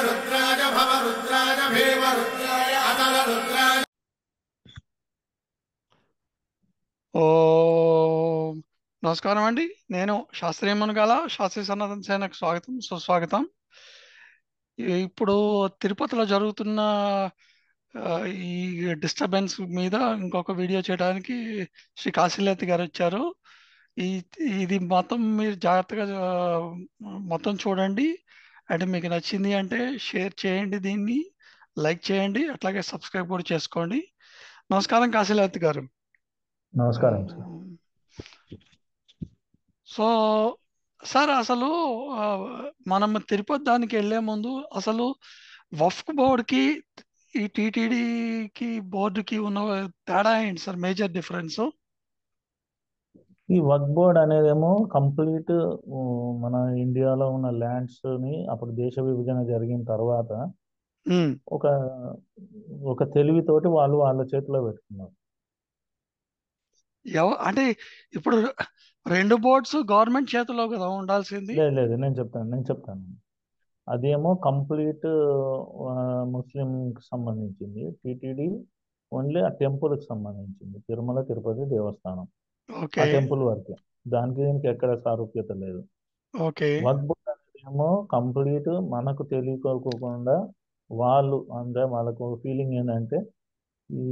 రుద్రాయ భవ రుద్రాయ భీమ రుద్రాయ అతల రుద్రాయ. ఓం నమస్కారం అండి. నేను శాస్త్రీయ మునగాల శాస్త్రీయ సనాతన సేనకు స్వాగతం సుస్వాగతం. ఇప్పుడు తిరుపతిలో జరుగుతున్న ఆ, ఈ డిస్టర్బెన్స్ మీద ఇంకొక వీడియో చేయడానికి శ్రీ కాశీలత గారు వచ్చారు. ఈ ఇది మొత్తం మీరు జాగ్రత్తగా మొత్తం చూడండి. అంటే మీకు నచ్చింది అంటే షేర్ చేయండి, దీన్ని లైక్ చేయండి, అట్లాగే సబ్స్క్రైబ్ కూడా చేసుకోండి. నమస్కారం కాశీలత గారు. నమస్కారం సార్. సో సార్, అసలు ఆ, మనం తిరుపతి దానికి వెళ్ళే ముందు అసలు వఫ్క్ బోర్డుకి ఈ టీటీడీకి బోర్డుకి ఉన్న తేడా ఏంటి సార్? Major difference. ఈ వక్ఫ్ బోర్డ్ అనేదేమో కంప్లీట్ మన ఇండియాలో ఉన్న ల్యాండ్స్ ని అప్పుడు దేశ విభజన జరిగిన తర్వాత ఒక ఒక తెలివితోటి వాళ్ళు వాళ్ళ చేతిలో పెట్టుకున్నారు. అంటే ఇప్పుడు రెండు బోర్డ్స్ గవర్నమెంట్ చేతిలో కదా ఉండాల్సింది. లేదు లేదు, నేను చెప్తాను. అదేమో కంప్లీట్ ముస్లింకి సంబంధించింది. టీటీడీ ఓన్లీ ఆ టెంపుల్కి సంబంధించింది, తిరుమల తిరుపతి దేవస్థానం, ఆ ఓకే టెంపుల్ వరకే. దానికి దీనికి ఎక్కడ సారూప్యత లేదు. ఓకే వక్ఫ్ బోర్డ్ అనేదేమో కంప్లీట్ మనకు తెలియకోకుండా వాళ్ళు, అంటే వాళ్ళకు ఫీలింగ్ ఏంటంటే ఈ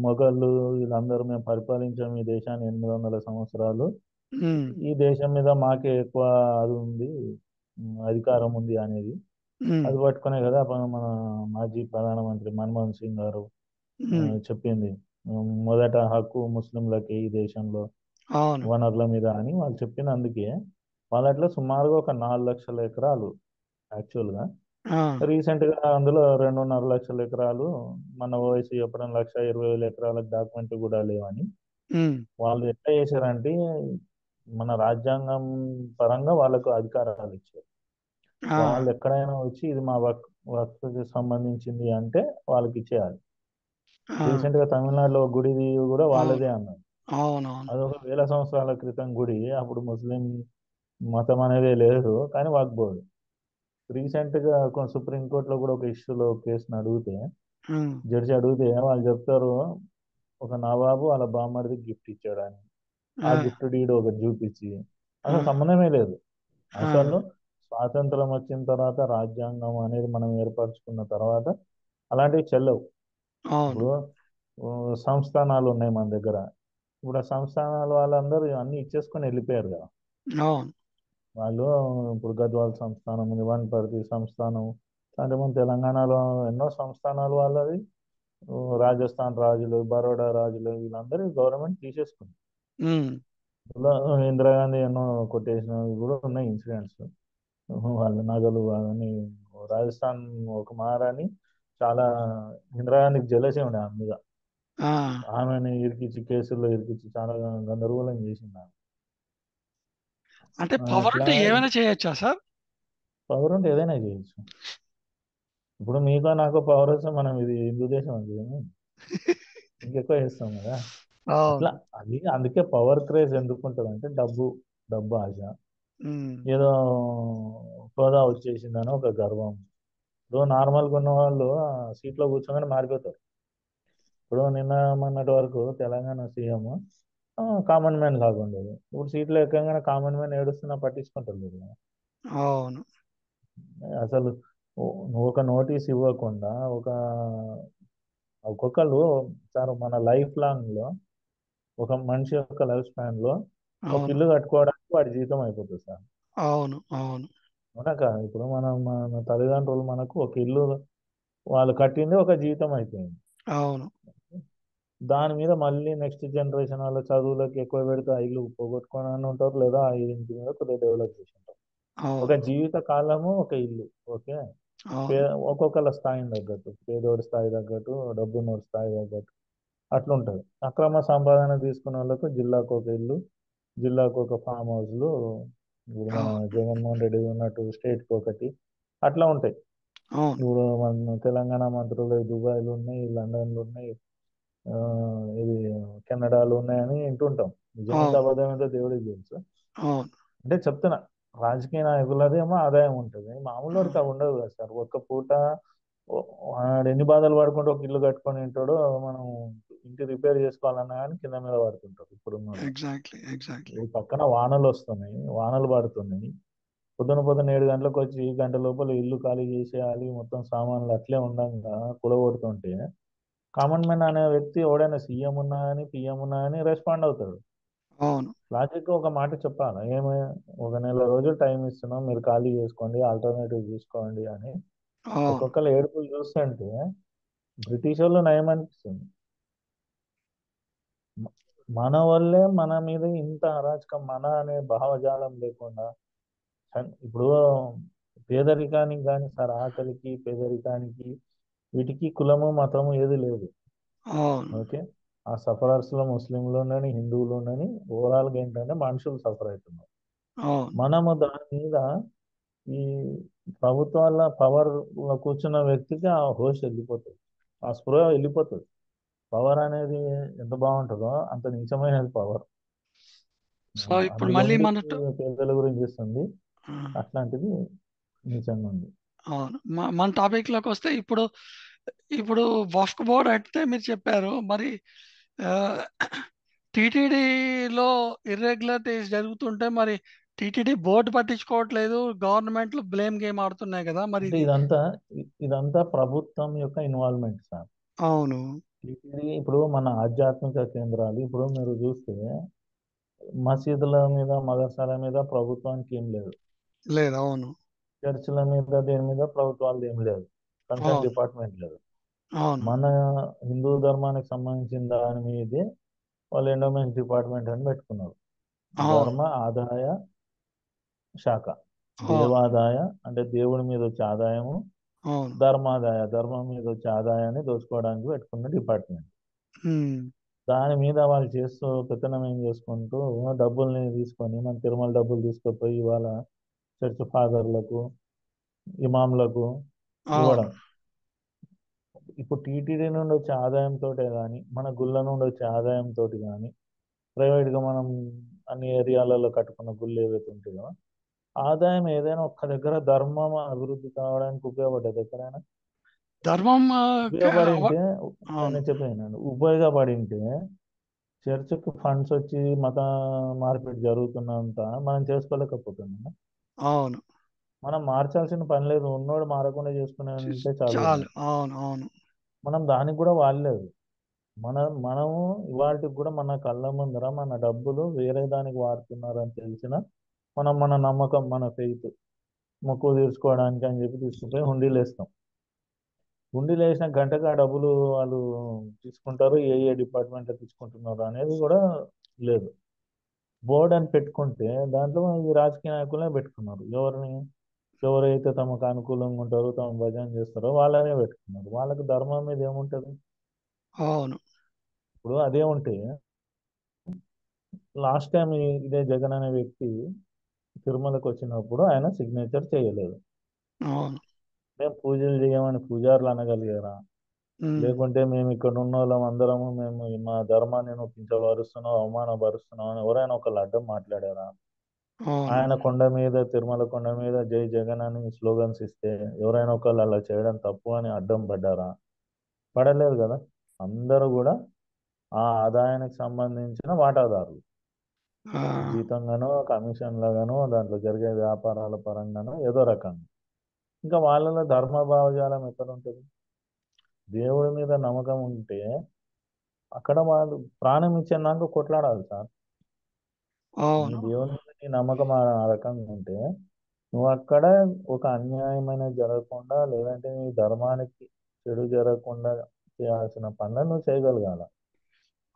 మొఘళ్ళు వీళ్ళందరూ మేము పరిపాలించాం ఈ దేశాన్ని 800 సంవత్సరాలు, ఉమ్, ఈ దేశం మీద మాకే ఎక్కువ అది ఉంది, అధికారం ఉంది అనేది. ఉమ్, అది పట్టుకునే కదా మన మాజీ ప్రధానమంత్రి మన్మోహన్ సింగ్ గారు ఉమ్, చెప్పింది, మొదట హక్కు ముస్లింలకి ఈ దేశంలో అవును. వనరుల మీద అని వాళ్ళు చెప్పింది. అందుకే వాళ్ళట్లో సుమారుగా ఒక 4 లక్షల ఎకరాలు యాక్చువల్గా. ఆ, రీసెంట్గా అందులో 2.5 లక్షల ఎకరాలు మన ఓవైసీ చెప్పడం 1,20,000 ఎకరాలకు డాక్యుమెంట్ కూడా లేవని. ఉమ్, వాళ్ళు ఎట్లా చేశారంటే మన రాజ్యాంగం పరంగా వాళ్ళకు అధికారాలు ఇచ్చారు. ఆ, వాళ్ళు ఎక్కడైనా వచ్చి ఇది మా వర్క్కి సంబంధించింది అంటే వాళ్ళకి ఇచ్చేయాలి. ఆ, రీసెంట్గా తమిళనాడులో గుడిది కూడా అవును వాళ్ళదే అన్నారు. అవునవును. అదొక 1000 సంవత్సరాల క్రితం గుడి, అప్పుడు ముస్లిం మతం అనేదే లేదు, కానీ వక్ఫ్ బోర్డు రీసెంట్గా సుప్రీంకోర్టులో కూడా ఒక ఇష్యూలో కేసును అడిగితే, ఉమ్, జడ్జి అడిగితే వాళ్ళు చెప్తారు ఒక నవాబు వాళ్ళ బామ్మడికి గిఫ్ట్ ఇచ్చాడని. ఆ ఆ, గిఫ్ట్ డీడ్ ఒకటి చూపించి ఆ, అసలు సంబంధమే లేదు. ఆ, అసలు స్వాతంత్రం వచ్చిన తర్వాత రాజ్యాంగం అనేది మనం ఏర్పరచుకున్న తర్వాత అలాంటివి చెల్లవు. అవును ఇప్పుడు ఆ, సంస్థానాలు ఉన్నాయి మన దగ్గర. ఇప్పుడు ఆ సంస్థానాల వాళ్ళందరూ అన్ని ఇచ్చేసుకొని వెళ్ళిపోయారు కదా. అవును. వాళ్ళు ఇప్పుడు గద్వాల సంస్థానం ఉంది, వనపర్తి సంస్థానం, అంటే మన తెలంగాణలో ఎన్నో సంస్థానాలు వాళ్ళది. రాజస్థాన్ రాజులు, బరోడా రాజులు వీళ్ళందరూ గవర్నమెంట్ తీసేసుకుంది. ఉమ్, ఇలా ఇందిరాగాంధీ ఎన్నో కొట్టేసినవి కూడా ఉన్నాయి ఇన్సిడెంట్స్. వాళ్ళ నగలు అవన్నీ. రాజస్థాన్ ఒక మహారాణి చాలా ఇందిరాగాంధీకి జలసే ఉండే ఆమె మీద. ఆ, ఆమెని ఇరికించి కేసుల్లో ఇరికించి చాలా గందరగోళం చేసింది ఆమె. అంటే పవర్ అట్లా అంటే ఏమైనా చేయొచ్చా సార్? పవర్ ఉంటే ఏదైనా చేయొచ్చు. ఇప్పుడు మీకో నాకో పవర్ వస్తే మనం ఇది హిందూ దేశం అది ఇంకెక్కువ చేస్తాం కదా. అట్లా అవును. అది అందుకే పవర్ క్రేజ్ ఎందుకు ఉంటుంది అంటే డబ్బు, డబ్బు ఆశ. ఉమ్, ఏదో హోదా వచ్చేసిందని ఒక గర్వం. ఇప్పుడు నార్మల్గా ఉన్న వాళ్ళు సీట్లో కూర్చోగానే మారిపోతారు. ఇప్పుడు నిన్న మొన్నటి వరకు తెలంగాణ సీఎం కామన్ మ్యాన్ కాకుండేది, ఇప్పుడు సీట్లో ఎక్కగానే కామన్ మ్యాన్ ఏడుస్తున్నా పట్టించుకుంటారు కదా. అవును. అసలు నువ్వు ఒక నోటీస్ ఇవ్వకుండా ఒక్కొక్కరు సార్ మన లైఫ్ లాంగ్ లో ఒక మనిషి యొక్క లైఫ్ స్పాన్ లో ఒక అవును. ఇల్లు కట్టుకోవడానికి వాడి జీతం అయిపోతుంది సార్. అవును. అవును. అవునా కాదు? ఇప్పుడు మన తల్లిదండ్రులు మనకు ఒక ఇల్లు వాళ్ళు కట్టింది ఒక జీతం అయిపోయింది. అవును. దాని మీద మళ్ళీ నెక్స్ట్ జనరేషన్ వాళ్ళ చదువులకు ఎక్కువ పెడితే ఆ ఇల్లు పోగొట్టుకొని అని ఉంటారు, లేదా ఆ ఇంటి మీద కొద్దిగా డెవలప్ చేసి ఉంటారు. ఒక అవును. జీవిత కాలము ఒక ఇల్లు. ఓకే. అవును. ఒక్కొక్కళ్ళ స్థాయిని తగ్గట్టు, పేదోడి స్థాయి తగ్గట్టు, డబ్బున్నోడి స్థాయి తగ్గట్టు అట్లుంటది. అక్రమ సంపాదన తీసుకున్న వాళ్ళకు జిల్లాకు ఒక ఇల్లు, జిల్లాకు ఒక ఫామ్ హౌస్లు, ఇప్పుడు మన అవును. జగన్మోహన్ రెడ్డి ఉన్నట్టు స్టేట్కి ఒకటి అట్లా ఉంటాయి. అవును. ఇప్పుడు మన తెలంగాణ మంత్రులు దుబాయ్లు ఉన్నాయి, లండన్లు ఉన్నాయి, ఆ, ఇది కెనడాలు ఉన్నాయని వింటుంటాం. నిజమెంత అవును. అబద్ధం ఏంటో దేవుడికి తెలుసు. అవును. అంటే చెప్తున్నా, రాజకీయ నాయకులదేమో ఆదాయం ఉంటుంది, మామూలు వాడికి అవి ఉండదు కదా సార్. ఒక్క పూట వాడు ఎన్ని బాధలు పడుకుంటూ ఒక ఇల్లు కట్టుకొని ఉంటాడో, మనం ఇంటి రిపేర్ చేసుకోవాలన్నా కానీ కింద మీద పడుతుంటారు ఇప్పుడున్న వాళ్ళు. Exactly exactly. ఈ పక్కన వానలు వస్తున్నాయి, వానలు పడుతున్నాయి, పొద్దున పొద్దున 7 గంటలకు వచ్చి ఈ గంట లోపల ఇల్లు ఖాళీ చేసేయాలి, మొత్తం సామాన్లు అట్లే ఉండంగా కూలగొడుతుంటే కామన్ మ్యాన్ అనే వ్యక్తి ఎవడైనా సీఎం ఉన్నా కానీ పిఎం ఉన్నా కానీ రెస్పాండ్ అవుతాడు. అవును. లాజిక్ ఒక మాట చెప్పాలి, ఏమి ఒక నెల రోజులు టైం ఇస్తున్నాం, మీరు ఖాళీ చేసుకోండి, ఆల్టర్నేటివ్ చూసుకోండి అని. అవును. ఒక్కొక్కరు ఏడుపులు చూస్తుంటే బ్రిటిష్ వాళ్ళు నయం అనిపిస్తుంది. మ- మన వల్లే మన మీద ఇంత అరాచకం, మన అనే భావజాలం లేకుండా ఇప్పుడు పేదరికానికి కానీ సార్, ఆకలికి పేదరికానికి వీటికి కులము మతము ఏది లేదు. అవును. ఓకే, ఆ సఫరర్స్ లో ముస్లింలు ఉండని, హిందువులు ఉండని, ఓవరాల్ గా ఏంటంటే మనుషులు సఫర్ అవుతున్నారు. అవును. మనము దాని మీద ఈ ప్రభుత్వాల పవర్ లో కూర్చున్న వ్యక్తికి ఆ హోష్ వెళ్ళిపోతుంది, ఆ స్పృహ వెళ్ళిపోతుంది. పవర్ అనేది ఎంత బాగుంటుందో అంత నీచమైనది పవర్. సో ఇప్పుడు అందులో మళ్ళీ ఉండి మన పేదల గురించి ఇస్తుంది, అట్లాంటిది నీచంగా ఉంది. అవును, మన టాపిక్ లోకి వస్తే ఇప్పుడు ఇప్పుడు వక్ఫ్ బోర్డ్ అంటే మీరు చెప్పారు, మరి టీటీడీలో ఇర్రెగ్యులరిటీస్ జరుగుతుంటే మరి టీటీడీ బోర్డు పట్టించుకోవట్లేదు, గవర్నమెంట్లు బ్లేమ్ గేమ్ ఆడుతున్నాయి కదా మరి అంటే ఇది. ఇదంతా ప్రభుత్వం యొక్క ఇన్వాల్వ్మెంట్ సార్. అవును. ఇది ఇప్పుడు మన ఆధ్యాత్మిక కేంద్రాలు ఇప్పుడు మీరు చూస్తే మసీదుల మీద మదర్సాల మీద ప్రభుత్వానికి ఏం లేదు, లేదు. అవును. చర్చిల మీద దేని మీద ప్రభుత్వాలు ఏం లేదు, కన్సర్న్ అవును. డిపార్ట్మెంట్ లేదు. అవును. మన హిందూ ధర్మానికి సంబంధించిన దాని మీదే వాళ్ళు ఎండోమెంట్స్ డిపార్ట్మెంట్ అని పెట్టుకున్నారు. అవును. ధర్మ ఆదాయ శాఖ, అవును. దేవాదాయ అంటే దేవుడి మీద వచ్చే ఆదాయము, అవును. ధర్మాదాయ ధర్మం మీద వచ్చే ఆదాయాన్ని దోచుకోవడానికి పెట్టుకున్న డిపార్ట్మెంట్. ఉమ్. దాని మీద వాళ్ళు చేస్తూ పెత్తనం ఏం చేసుకుంటూ డబ్బుల్ని తీసుకొని మన తిరుమల డబ్బులు తీసుకుపోయి ఇవాళ చర్చ్ ఫాదర్లకు, ఇమాంలకు అవును. ఇవ్వడం. ఇప్పుడు టీటీడీ నుండి వచ్చే ఆదాయంతో కానీ మన గుళ్ళ నుండి వచ్చే ఆదాయంతో కానీ ప్రైవేట్గా మనం అన్ని ఏరియాలలో కట్టుకున్న గుళ్ళు ఏవైతే ఉంటాయో ఆదాయం ఏదైనా ఒక్క దగ్గర ధర్మం అభివృద్ధి కావడానికి ఉపయోగపడ్డది ఎక్కడైనా? ధర్మం ఉపయోగపడింటే అవును. నేను చెప్పాను, ఉపయోగపడింటే చర్చికి ఫండ్స్ వచ్చి మత మార్పిడి జరుగుతున్నంత మనం చేసుకోలేకపోతున్నాం. అవును. మనం మార్చాల్సిన పని లేదు, ఉన్నోడు మారకుండా చేసుకునే ఉంటే చాలు కదా. చాలు. అవును. అవును. మనం దానికి కూడా వాడలేదు. మనము ఇవాళకి కూడా మన కళ్ళ ముందర మన డబ్బులు వేరే దానికి వాడుతున్నారు అని తెలిసిన మనం మన నమ్మకం, మన ఫెయిత్ మొక్కు తీర్చుకోవడానికి అని చెప్పి తీసుకుపోయి హుండీలు వేస్తాం. హుండీలు వేసిన గంటకు ఆ డబ్బులు వాళ్ళు తీసుకుంటారు, ఏ ఏ డిపార్ట్మెంట్లో తీసుకుంటున్నారు అనేది కూడా లేదు. బోర్డు అని పెట్టుకుంటే దాంట్లో ఈ రాజకీయ నాయకులనే పెట్టుకున్నారు. ఎవరైతే తమకు అనుకూలంగా ఉంటారో, తమ భజన చేస్తారో వాళ్ళనే పెట్టుకున్నారు. వాళ్ళకి ధర్మం మీద ఏముంటుంది? అవును. ఇప్పుడు అదే ఉంటే లాస్ట్ టైం ఇదే జగన్ అనే వ్యక్తి తిరుమలకు వచ్చినప్పుడు ఆయన సిగ్నేచర్ చేయలేదు. అవును. మేము పూజలు చేయమని పూజారులు అనగలిగారా? ఉమ్. లేకుంటే మేము ఇక్కడ ఉన్న వాళ్ళం అందరము మేము మా ధర్మాన్ని నువ్వు కించపరుస్తున్నావు, అవమానపరుస్తున్నావు అని ఎవరైనా ఒకళ్ళు అడ్డం మాట్లాడారా? అవును. ఆయన కొండ మీద, తిరుమల కొండ మీద జై జగన్ అని స్లోగన్స్ ఇస్తే ఎవరైనా ఒకళ్ళు అలా చేయడం తప్పు అని అడ్డం పడ్డారా? పడలేదు కదా. అందరూ కూడా ఆ ఆదాయానికి సంబంధించిన వాటాదారులు, ఆ, జీతంగానో కమిషన్లుగానో దాంట్లో జరిగే వ్యాపారాల పరంగానో ఏదో రకంగా. ఇంకా వాళ్ళలో ధర్మ భావజాలం ఎక్కడ ఉంటుంది? దేవుడి మీద నమ్మకం ఉంటే అక్కడ వాళ్ళు ప్రాణం ఇచ్చేదాకా కొట్లాడాలి సార్. నీ అవును. దేవుని మీద నీ నమ్మకం ఆ రకంగా ఉంటే నువ్వు అక్కడ ఒక అన్యాయమైన జరగకుండా, లేదంటే నీ ధర్మానికి చెడు జరగకుండా చేయాల్సిన పనులను నువ్వు చేయగలగాల.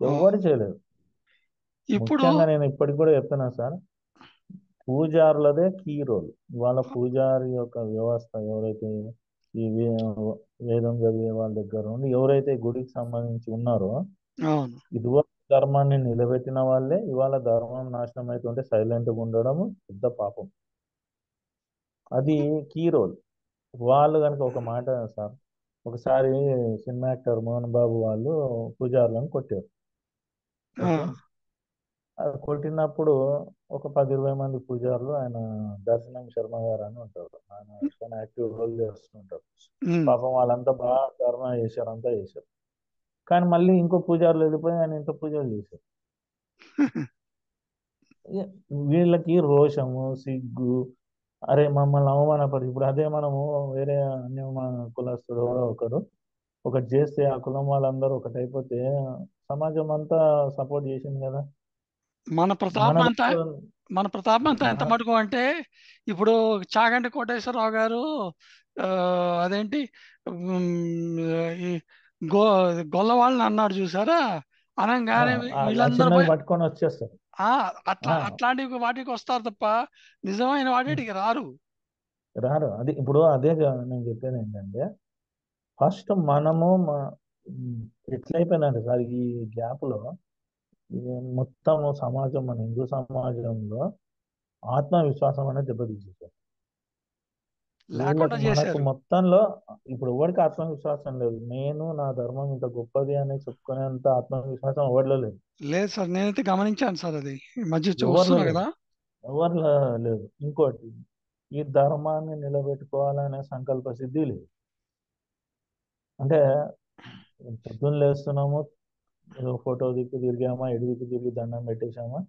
అవును. ఎవ్వరు చేయలేదు. ఇప్పుడు ముఖ్యంగా నేను ఇప్పటికి కూడా చెప్తున్నా సార్, పూజారులదే కీ రోల్. ఇవాళ పూజారి యొక్క వ్యవస్థ ఎవరైతే ఈ వేదం చదివే వాళ్ళ దగ్గర నుండి ఎవరైతే గుడికి సంబంధించి ఉన్నారో అవును. ఇదివరకు ధర్మాన్ని నిలబెట్టిన వాళ్ళే ఇవాళ ధర్మం నాశనం అవుతుంటే సైలెంట్గా ఉండడం పెద్ద పాపం. అది కీ రోల్. వాళ్ళు కనుక ఒక మాట సార్, ఒకసారి సినిమా యాక్టర్ మోహన్ బాబు వాళ్ళు పూజారులను కొట్టారు. ఆ, ఓకే, కొట్టినప్పుడు ఒక 10-20 మంది పూజారులు, ఆయన దర్శనం శర్మ గారు అని ఉంటారు, ఆయన చాలా యాక్టివ్ రోల్ చేస్తుంటారు. ఉమ్. పాపం వాళ్ళంతా బాగా ధర్నా చేశారు, అంతా చేశారు. కానీ మళ్ళీ ఇంకో పూజారులు వెళ్ళిపోయి ఆయన ఇంత పూజలు చేశారు. ఏ, వీళ్ళకి రోషము, సిగ్గు, అరే మమ్మల్ని అవమానపడి, ఇప్పుడు అదే మనము వేరే అన్య కులస్తుడు ఎవరో ఒకటి చేస్తే ఆ కులం వాళ్ళందరూ ఒకటి అయిపోతే సమాజం అంతా సపోర్ట్ చేసింది కదా. మన మన ప్రతాపం అంతా దాంట్లో మన ప్రతాపం అంతా ఎంత మన మటుకు అంటే ఇప్పుడు చాగంటి కోటేశ్వరరావు గారు ఆ, అదేంటి ఉమ్, ఈ గో గొల్లవాళ్ళని అన్నాడు చూసారా, ఆ, అనగానే ఆ వీళ్ళందరూ చిన్నది పోయి పట్టుకొని వచ్చేస్తారు. ఆ, అట్లా ఆ, అట్లాంటి వాటికి వస్తారు తప్ప నిజమైన వాటికి రారు. రారు. అది ఇప్పుడు అదే నేను చెప్పేది ఏంటంటే, ఫస్ట్ మనము ఎట్లయిపోయిందంటే సార్ ఈ గ్యాప్లో మొత్తం సమాజం, మన హిందూ సమాజంలో ఆత్మవిశ్వాసం అనేది దెబ్బతీసేసారు. లేకుండా వీళ్ళకి మనకు చేశారు. మొత్తంలో ఇప్పుడు ఎవరికి ఆత్మవిశ్వాసం లేదు. నేను నా ధర్మం ఇంత గొప్పది అని చెప్పుకునేంత ఆత్మవిశ్వాసం ఎవరిలో లేదు. లేదు సార్, నేనైతే గమనించాను సార్, అది ఈ మధ్య ఎవరిలో చూస్తున్నా లేదు, కదా. ఎవరిలో లేదు. ఇంకోటి, ఈ ధర్మాన్ని నిలబెట్టుకోవాలనే సంకల్ప సిద్ధి లేదు. అంటే పొద్దున్న లేస్తున్నాము, ఏదో ఫోటో దిక్కు తిరిగామా, ఎడు దిక్కు తిరిగి దండం పెట్టేశామా,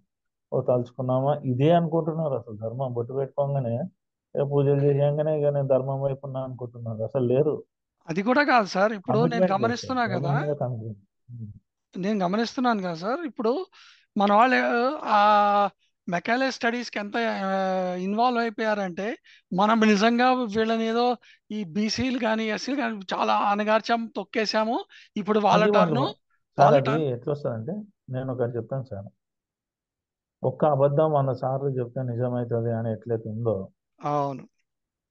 ఓ తలుచుకున్నామా, ఇదే అనుకుంటున్నారు. అసలు ధర్మం బొట్టు పెట్టుకోగానే, పూజలు చేసాగానే ఇక నేను ధర్మం వైపు ఉన్నా అనుకుంటున్నారు. అసలు లేరు. అది కూడా కాదు సార్, ఇప్పుడు నేను కమిట్మెంట్ లేదు సార్, గమనిస్తున్నా కదా, ధర్మం మీద కమిట్మెంట్. నేను గమనిస్తున్నాను కదా సార్, ఇప్పుడు మన వాళ్ళు ఆ మెకాలే స్టడీస్కి ఎంత ఇన్వాల్వ్ అయిపోయారంటే, మనం నిజంగా వీళ్ళని ఏదో ఈ బీసీలు కానీ ఎస్సీలు కానీ చాలా అణగార్చాము, తొక్కేసాము, ఇప్పుడు వాళ్ళ అది వాళ్ళు టర్ను సార్, వాళ్ళ అది టర్న్. ఎట్లా వస్తుందంటే, నేను ఒకటి చెప్తాను సార్, ఒక్క అబద్ధం 100 సార్లు చెప్తే నిజమవుతుంది అని ఎట్లయితే ఉందో, అవును.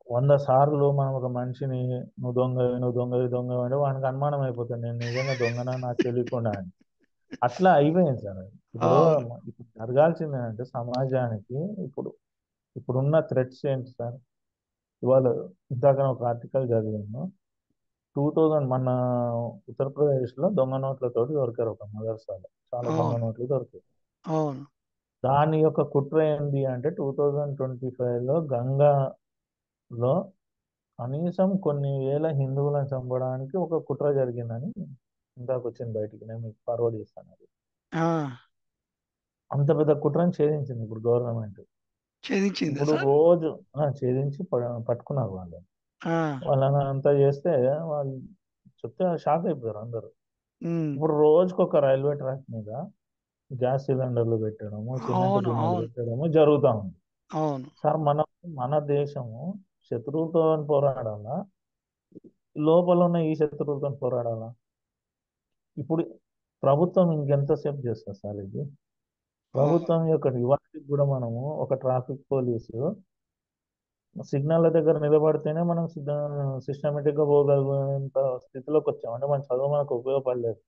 100 సార్లు మనం ఒక మనిషిని నువ్వు దొంగవి, నువ్వు దొంగవి, దొంగవి అంటే వానికి అనుమానం అయిపోతుంది, నేను నిజంగా దొంగనా నాకు తెలియకుండా అని. అట్లా అయిపోయింది సార్ అది. ఇప్పుడు అవును. ఇప్పుడు జరగాల్సింది ఏంటంటే సమాజానికి, ఇప్పుడు ఇప్పుడున్న థ్రెట్స్ ఏంటి సార్. ఇవాళ ఇందాక ఒక ఆర్టికల్ చదివాను, 2000 మన ఉత్తరప్రదేశ్లో దొంగ నోట్లతోటి దొరికారు ఒక మదర్సాలో, చాలా దొంగ అవును. నోట్లు దొరికాయి. అవును. దాని యొక్క కుట్ర ఏంటి అంటే 2025లో గంగాలో కనీసం కొన్ని వేల హిందువులను చంపడానికి ఒక కుట్ర జరిగిందని ఇందాక వచ్చింది బయటికి, నేను మీకు ఫార్వర్డ్ చేస్తాను అది. ఆ, అంత పెద్ద కుట్రను ఛేదించింది ఇప్పుడు గవర్నమెంట్. ఛేదించిందా ఇప్పుడు సార్? రోజు ఛేదించి పట్టుకున్నారు వాళ్ళు. ఆ, వాళ్ళని అంతా చేస్తే వాళ్ళు చెప్తే షాక్ అయిపోయారు అందరూ. ఉమ్. ఇప్పుడు రోజుకొక ఒక రైల్వే ట్రాక్ మీద గ్యాస్ సిలిండర్లు పెట్టడము, సిమెంట్ అవును. గిన్నెలు అవును. పెట్టడము జరుగుతూ ఉంది. అవును. సార్ మన దేశము శత్రువుతో పోరాడాలా, లోపల ఉన్న ఈ శత్రువులతో పోరాడాలా? ఇప్పుడు ప్రభుత్వం ఇంకెంతసేపు చేస్తుంది సార్ ఇది? అవును. ప్రభుత్వం యొక్క ఇవాళకి కూడా మనము ఒక ట్రాఫిక్ పోలీసు సిగ్నల్ దగ్గర నిలబడితేనే మనం సిస్టమేటిక్గా పోగలిగేంత స్థితిలోకి వచ్చాం. అంటే మన చదువు మనకు ఉపయోగపడలేదు.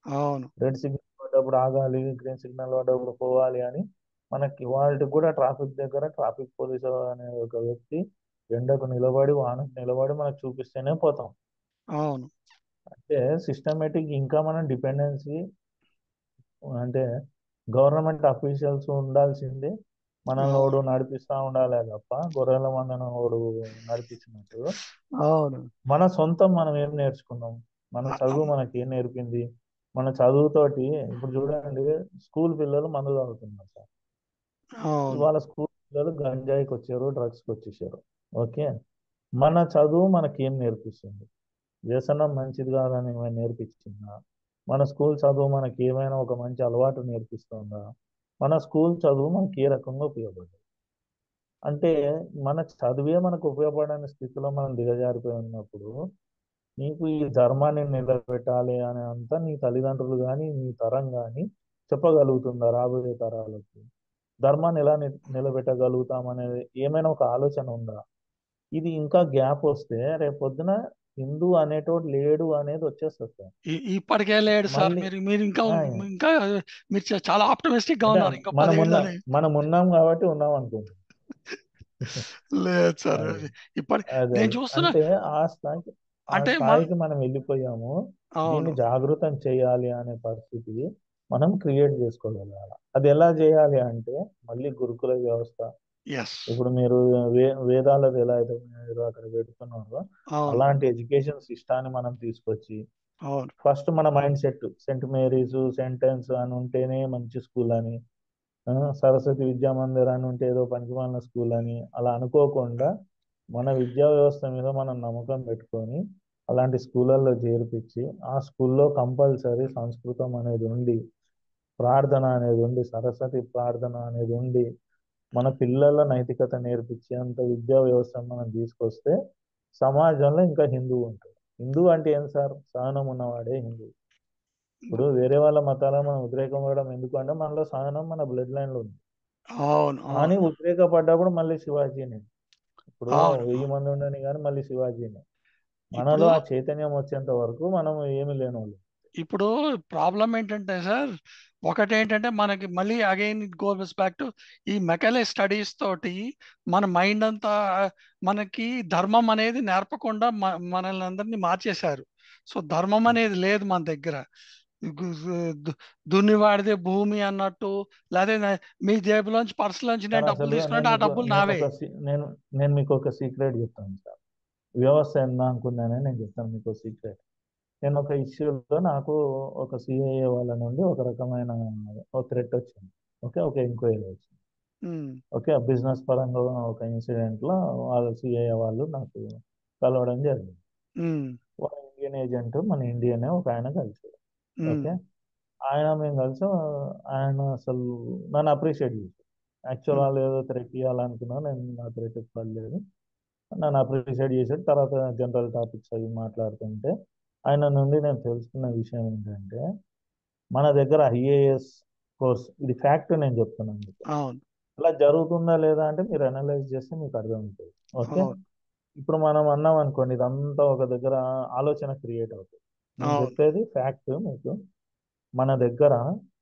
అవును. రెడ్ సిగ్నల్ పడ్డప్పుడు ఆగాలి, గ్రీన్ సిగ్నల్ పడ్డప్పుడు పోవాలి అని మనకి వాళ్ళకి కూడా ట్రాఫిక్ దగ్గర ట్రాఫిక్ పోలీసు అనే ఒక వ్యక్తి ఎండకు నిలబడి, వానకు నిలబడి మనకు చూపిస్తేనే పోతాం. అవును. అంటే సిస్టమేటిక్ ఇంకా మనం డిపెండెన్సీ, అంటే గవర్నమెంట్ అఫీషియల్స్ ఉండాల్సింది మనల్ని అవును. ఓడు నడిపిస్తూ ఉండాలి తప్ప, గొర్రెల మందను ఓడు నడిపించినట్టు అవును. మన సొంతం మనం ఏం నేర్చుకున్నాం? మన అ- చదువు అ- మనకి ఏం నేర్పింది? మన చదువుతోటి ఇప్పుడు చూడండి, స్కూల్ పిల్లలు మందు తాగుతున్నారు సార్. అవును. ఇవాళ స్కూల్ పిల్లలు గంజాయికి వచ్చారు, డ్రగ్స్కి వచ్చేసారు. ఓకే, మన చదువు మనకి ఏం నేర్పిస్తుంది? వ్యసనం మంచిది కాదని ఏమైనా నేర్పించిందా? మన స్కూల్ చదువు మనకి ఏమైనా ఒక మంచి అలవాటు నేర్పిస్తుందా? మన స్కూల్ చదువు మనకి ఏ రకంగా ఉపయోగపడుతుంది? అంటే మన చదువే మనకు ఉపయోగపడని స్థితిలో మనం దిగజారిపోయి ఉన్నప్పుడు, నీకు ఈ ధర్మాన్ని నిలబెట్టాలి అని అంతా నీ తల్లిదండ్రులు కానీ నీ తరం కానీ చెప్పగలుగుతుందా రాబోయే తరాలకు? ధర్మాన్ని ఎలా నిలబెట్టగలుగుతాం అనేది ఏమైనా ఒక ఆలోచన ఉందా? ఇది ఇంకా గ్యాప్ వస్తే రేపు పొద్దున హిందూ అనేటోడు లేడు అనేది వచ్చేస్తుంది సార్. ఇప్పటికే లేడు సార్, మళ్ళీ మీరు మీరు ఇంకా ఆ, ఇంకా మీరు చాలా ఆప్టమిస్టిక్ గా అంటే ఉన్నారు, ఇంకా మనం 10 ఏళ్ళు ఉన్నాం అని. మనం ఉన్నాం కాబట్టి ఉన్నాం అనుకుంటున్నాం. లేదు సార్, అదే ఇప్పటి అదే నేను అదే చూస్తున్నా అంటే ఆ అంటే మన స్థాయికి మనం వెళ్ళిపోయాము. దీన్ని అవును. జాగృతం చేయాలి అనే పరిస్థితి మనం క్రియేట్ చేసుకోగలగాలి. అది ఎలా చేయాలి అంటే మళ్ళీ గురుకుల వ్యవస్థ. ఎస్. ఇప్పుడు మీరు వేదాలది ఎలా అయితే మీరు అక్కడ పెడుతున్నారో అవును. అలాంటి ఎడ్యుకేషన్ సిస్టాన్ని మనం తీసుకొచ్చి అవును. ఫస్ట్ మన మైండ్ సెట్ సెంట్ మేరీస్ సెంటెన్స్ అని ఉంటేనే మంచి స్కూల్ అని, సరస్వతి విద్యా మందిర్ అని ఉంటే ఏదో పనికిమాలిన స్కూల్ అని అలా అనుకోకుండా మన విద్యా వ్యవస్థ మీద మనం నమ్మకం పెట్టుకొని అలాంటి స్కూళ్ళల్లో చేర్పించి ఆ స్కూల్లో కంపల్సరీ సంస్కృతం అనేది ఉండి, ప్రార్థన అనేది ఉండి, సరస్వతి ప్రార్థన అనేది ఉండి మన పిల్లల నైతికత నేర్పించేంత విద్యా వ్యవస్థను మనం తీసుకొస్తే సమాజంలో ఇంకా హిందువు ఉంటుంది. హిందువు అంటే ఏం సార్? సహనం ఉన్నవాడే హిందువు. ఇప్పుడు వేరే వాళ్ళ మతాలకు మనం వ్యతిరేకం పడడం ఎందుకు అంటే మనలో సహనం మన బ్లడ్ లైన్లో ఉంది. అవును. కానీ అవును. ఉద్రేకపడ్డప్పుడు మళ్ళీ శివాజీనే. ఇప్పుడు అవును. 1000 మంది ఉండని కానీ మళ్ళీ శివాజీనే. ఇప్పుడు మనలో ఆ చైతన్యం వచ్చేంత వరకు మనం ఏమి లేని వాళ్ళు. ఇప్పుడు ప్రాబ్లం ఏంటంటే సార్, ఒకటి ఏంటంటే మనకి మళ్ళీ again it goes back to ఈ మెకలే స్టడీస్ తోటి మన మైండ్ అంతా మనకి ధర్మం అనేది నేర్పకుండా మనల్ని అందరినీ మార్చేశారు. సో ధర్మం అనేది లేదు మన దగ్గర. దు- దున్నివాడిదే భూమి అన్నట్టు, లేదా మీ జేబులోంచి పర్సులోంచి సార్ నేను డబ్బులు అసలు తీసుకున్నట్టు ఆ డబ్బులు నావే. నేను నేను మీకు ఒక సీక్రెట్ చెప్తాను సార్. వ్యవస్థ ఎంత అనుకుందానని నేను చెప్తాను మీకు సీక్రెట్. నేను ఒక ఇష్యూలో నాకు ఒక సిఐఏ వాళ్ళ నుండి ఒక రకమైన ఒక థ్రెట్ వచ్చింది. ఓకే, ఒక ఎంక్వైరీ వచ్చింది. ఉమ్. ఓకే, బిజినెస్ పరంగా ఒక ఇన్సిడెంట్లో వాళ్ళ సిఐఏ వాళ్ళు నాకు కలవడం జరిగింది. ఉమ్. వాళ్ళ ఇండియన్ ఏజెంట్ మన ఇండియనే ఒక ఆయన కలిసాడు. ఉమ్. ఓకే, మేము కలిసి ఆయన అసలు నన్ను అప్రిషియేట్ చేశారు. యాక్చువల్ ఉమ్. వాళ్ళు ఏదో థ్రెట్ ఇవ్వాలనుకున్నా నేను నా థ్రెట్ పడలేదు. నన్ను అప్రిషియేట్ చేశాడు. తర్వాత జనరల్ టాపిక్స్ అవి మాట్లాడుతుంటే ఆయన నుండి నేను తెలుసుకున్న విషయం ఏంటంటే మన దగ్గర ఐఏఎస్ కోర్స్, ఇది ఫ్యాక్ట్ నేను చెప్తున్నాను మీకు. అవును. అలా జరుగుతుందా లేదా అంటే మీరు అనలైజ్ చేస్తే మీకు అర్థమవుతుంది. ఓకే, అవును. ఇప్పుడు మనం అన్నాం అనుకోండి ఇదంతా ఒక దగ్గర ఆలోచన క్రియేట్ అవుతుంది. నేను అవును. చెప్పేది ఫ్యాక్ట్ మీకు. మన దగ్గర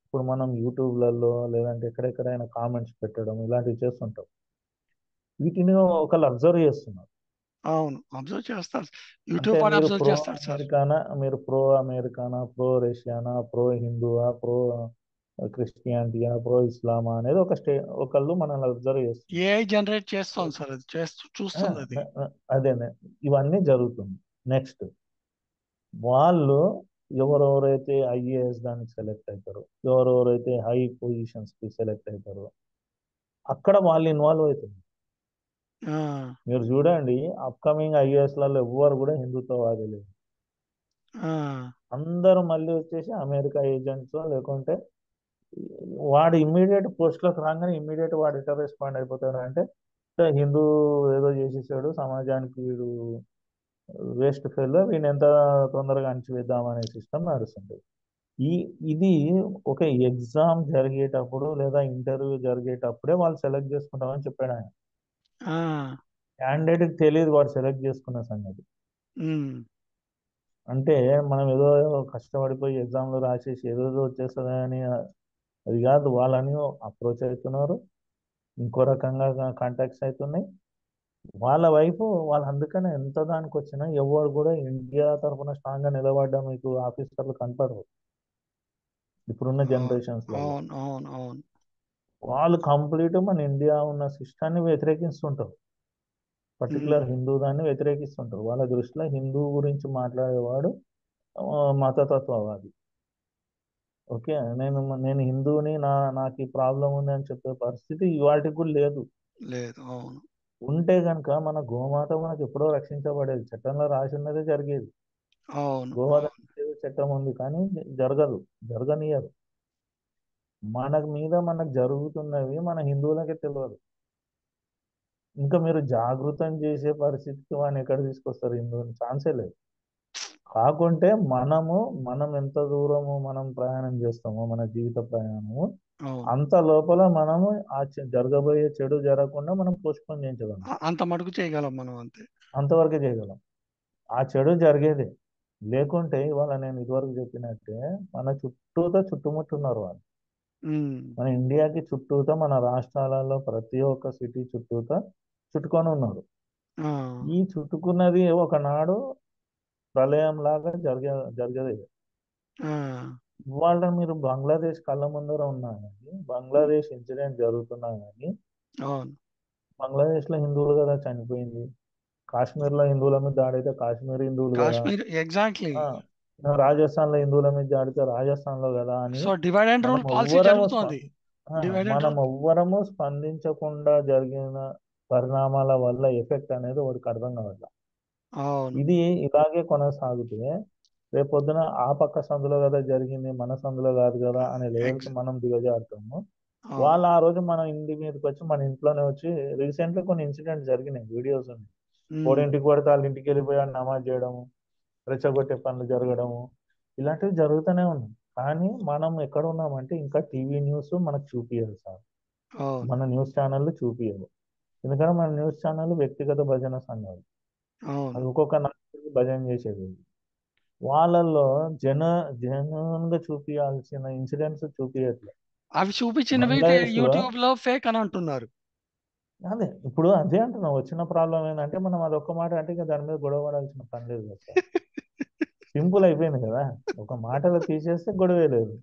ఇప్పుడు మనం యూట్యూబ్లలో లేదంటే ఎక్కడెక్కడైనా కామెంట్స్ పెట్టడం ఇలాంటివి చేస్తుంటాం. వీటిని ఒకళ్ళు అబ్జర్వ్ చేస్తున్నారు. అవును. అబ్జర్వ్ చేస్తారు. అంటే యూట్యూబ్ వాడు మీరు అబ్జర్వ్ ప్రో చేస్తాడు సార్. అమెరికానా, మీరు ప్రో అమెరికానా, ప్రో రష్యానా, ప్రో హిందూవా, ప్రో క్రిస్టియానిటీయా, ప్రో ఇస్లామా అనేది ఒకళ్ళు మనల్ని అబ్జర్వ్ చేస్తున్నారు. ఏఐ జనరేట్ చేస్తోంది సార్, అది చేస్తూ ఆ, చూస్తుంది అది. అదేనే ఇవన్నీ జరుగుతుంది. నెక్స్ట్ వాళ్ళు ఎవరెవరైతే ఐఏఎస్ దానికి సెలెక్ట్ అవుతారో, ఎవరెవరైతే హై పొజిషన్స్కి సెలెక్ట్ అవుతారో అక్కడ వాళ్ళు ఇన్వాల్వ్ అవుతారు. ఆ. మీరు చూడండి అప్కమింగ్ ఐఏఎస్లలో ఎవ్వరు కూడా హిందుత్వవాది లేదు. ఆ. అందరూ మళ్ళీ వచ్చేసి అమెరికా ఏజెంట్స్ లేకుంటే వాడు ఇమ్మీడియట్ పోస్ట్లోకి రాగానే ఇమ్మీడియట్ వాడు ఎట్లా రెస్పాండ్ అయిపోతాడు అంటే హిందూ ఏదో చేసేసాడు సమాజానికి, వీడు వేస్ట్ ఫెయిల్, వీడిని ఎంత తొందరగా అణచివేద్దామనే సిస్టమ్ నడుస్తుంది. ఈ ఇది ఒక ఎగ్జామ్ జరిగేటప్పుడు లేదా ఇంటర్వ్యూ జరిగేటప్పుడే వాళ్ళు సెలెక్ట్ చేసుకుంటామని చెప్పాడు ఆయన. ఆ. క్యాండిడేట్కి తెలియదు వాడు సెలెక్ట్ చేసుకున్న సంగతి. ఉమ్. అంటే మనం ఏదో కష్టపడిపోయి ఎగ్జామ్లు రాసేసి ఏదేదో వచ్చేస్తుందని అది కాదు. వాళ్ళని అప్రోచ్ అవుతున్నారు, ఇంకో రకంగా కాంటాక్ట్స్ అవుతున్నాయి వాళ్ళ వైపు. వాళ్ళు అందుకనే ఎంత దానికి వచ్చినా ఎవరు కూడా ఇండియా తరఫున స్ట్రాంగ్గా నిలబడ్డా మీకు ఆఫీసర్లు కనపడరు ఇప్పుడున్న అవును. జనరేషన్స్లలో. అవును. అవును. అవును. వాళ్ళు కంప్లీట్ మన ఇండియా ఉన్న సిస్టాన్ని వ్యతిరేకిస్తుంటారు. పర్టికులర్ ఉమ్. హిందూ దాన్ని వ్యతిరేకిస్తుంటారు. వాళ్ళ దృష్టిలో హిందూ గురించి మాట్లాడేవాడు మతతత్వవాది. ఓకే, నేను హిందూని, నాకు ఈ ప్రాబ్లం ఉంది అని చెప్పే పరిస్థితి ఇవాటికి కూడా లేదు. లేదు. అవును. ఉంటే కనుక మన గోమాత మనకు ఎప్పుడో రక్షించబడేది, చట్టంలో రాసి ఉన్నదే జరిగేది. అవును. గోవధ అవును. చేసే చట్టం ఉంది కానీ జరగదు, జరగనియరు. మన మీద మనకు జరుగుతున్నవి మన హిందువులకే తెలియదు. ఇంకా మీరు జాగృతం చేసే పరిస్థితికి వాడిని ఎక్కడ తీసుకొస్తారు? హిందువుని ఛాన్సే లేదు. కాకుంటే మనం ఎంత దూరము మనం ప్రయాణం చేస్తామో మన జీవిత ప్రయాణము అవును. అంత లోపల మనము జరగబోయే చెడు జరగకుండా మనం పోస్ట్పోన్ చేయించగలం. అంత మటుకు చేయగలం మనం అంతే. అంతవరకే చేయగలం. ఆ చెడు జరిగేది లేకుంటే ఇవాళ నేను ఇదివరకు చెప్పినట్టే మన చుట్టూతో చుట్టుముట్టున్నారు వాళ్ళు. ఉమ్. మన ఇండియాకి చుట్టూతో మన రాష్ట్రాలలో ప్రతి ఒక్క సిటీ చుట్టూతో చుట్టుకొని ఉన్నారు. ఆ. ఈ చుట్టుకున్నది ఒకనాడు ప్రళయం లాగా జరిగేది. ఆ. ఇవాళ మీరు బంగ్లాదేశ్ కళ్ళ ముందర ఉన్నా కానీ, బంగ్లాదేశ్ ఇన్సిడెంట్ జరుగుతున్నా కానీ, అవును. బంగ్లాదేశ్లో హిందువులు కదా చనిపోయింది. కాశ్మీర్లో హిందువుల మీద దాడైతే కాశ్మీర్ హిందువులు కదా. కాశ్మీర్ ఎగ్జాక్ట్లీ. ఆ, రాజస్థాన్లో హిందువుల మీద దాడితే రాజస్థాన్లో కదా అని సో డివైడ్ అండ్ మనం రూల్ పాలసీ ఎవ్వరము జరుగుతోంది. డివైడ్ అండ్ మనం రూల్. ఎవ్వరము స్పందించకుండా జరిగిన పరిణామాల వల్ల ఎఫెక్ట్ అనేది వాడికి అర్థం కావట్లేదు. అవును. ఇది ఇలాగే కొనసాగితే రేపొద్దున ఆ పక్క సందులో కదా జరిగింది, మన సందులో కాదు కదా అనే లెవెల్కి ఎగ్జాక్ట్. మనం దిగజారుతాము. అవును. వాళ్ళు ఆ రోజు మన ఇంటి మీదకి వచ్చి మన ఇంట్లోనే వచ్చి రీసెంట్గా కొన్ని ఇన్సిడెంట్స్ జరిగినాయి, వీడియోస్ ఉన్నాయి. ఉమ్. కోడింటికి పడితే వాళ్ళ ఇంటికి వెళ్ళిపోయి నమాజ్ చేయడము, రెచ్చగొట్టే పనులు జరగడము, ఇలాంటివి జరుగుతూనే ఉన్నాయి. కానీ మనం ఎక్కడ ఉన్నామంటే ఇంకా టీవీ న్యూస్ మనకు చూపియదు సార్. అవును. మన న్యూస్ ఛానళ్ళు చూపియదు. ఎందుకంటే మన న్యూస్ ఛానల్ వ్యక్తిగత భజన సంఘాలు, అవును. అది ఒక్కొక్క నాయకుడికి భజన చేసేది. వాళ్ళల్లో జన జెన్యున్ గా చూపించాల్సిన ఇన్సిడెంట్స్ చూపించట్లేదు. అవి చూపించినవి బంగ్లాదేశ్ లో యూట్యూబ్ లో ఫేక్ అని అంటున్నారు. అదే ఇప్పుడు అదే అంటున్నా, వచ్చిన ప్రాబ్లం ఏంటంటే మనం అదొక్క మాట అంటే ఇక దాని మీద గొడవ పడాల్సిన పని లేదు కదా సార్. సింపుల్ అయిపోయింది కదా, ఒక మాటలో తీసేస్తే గొడవే లేదు.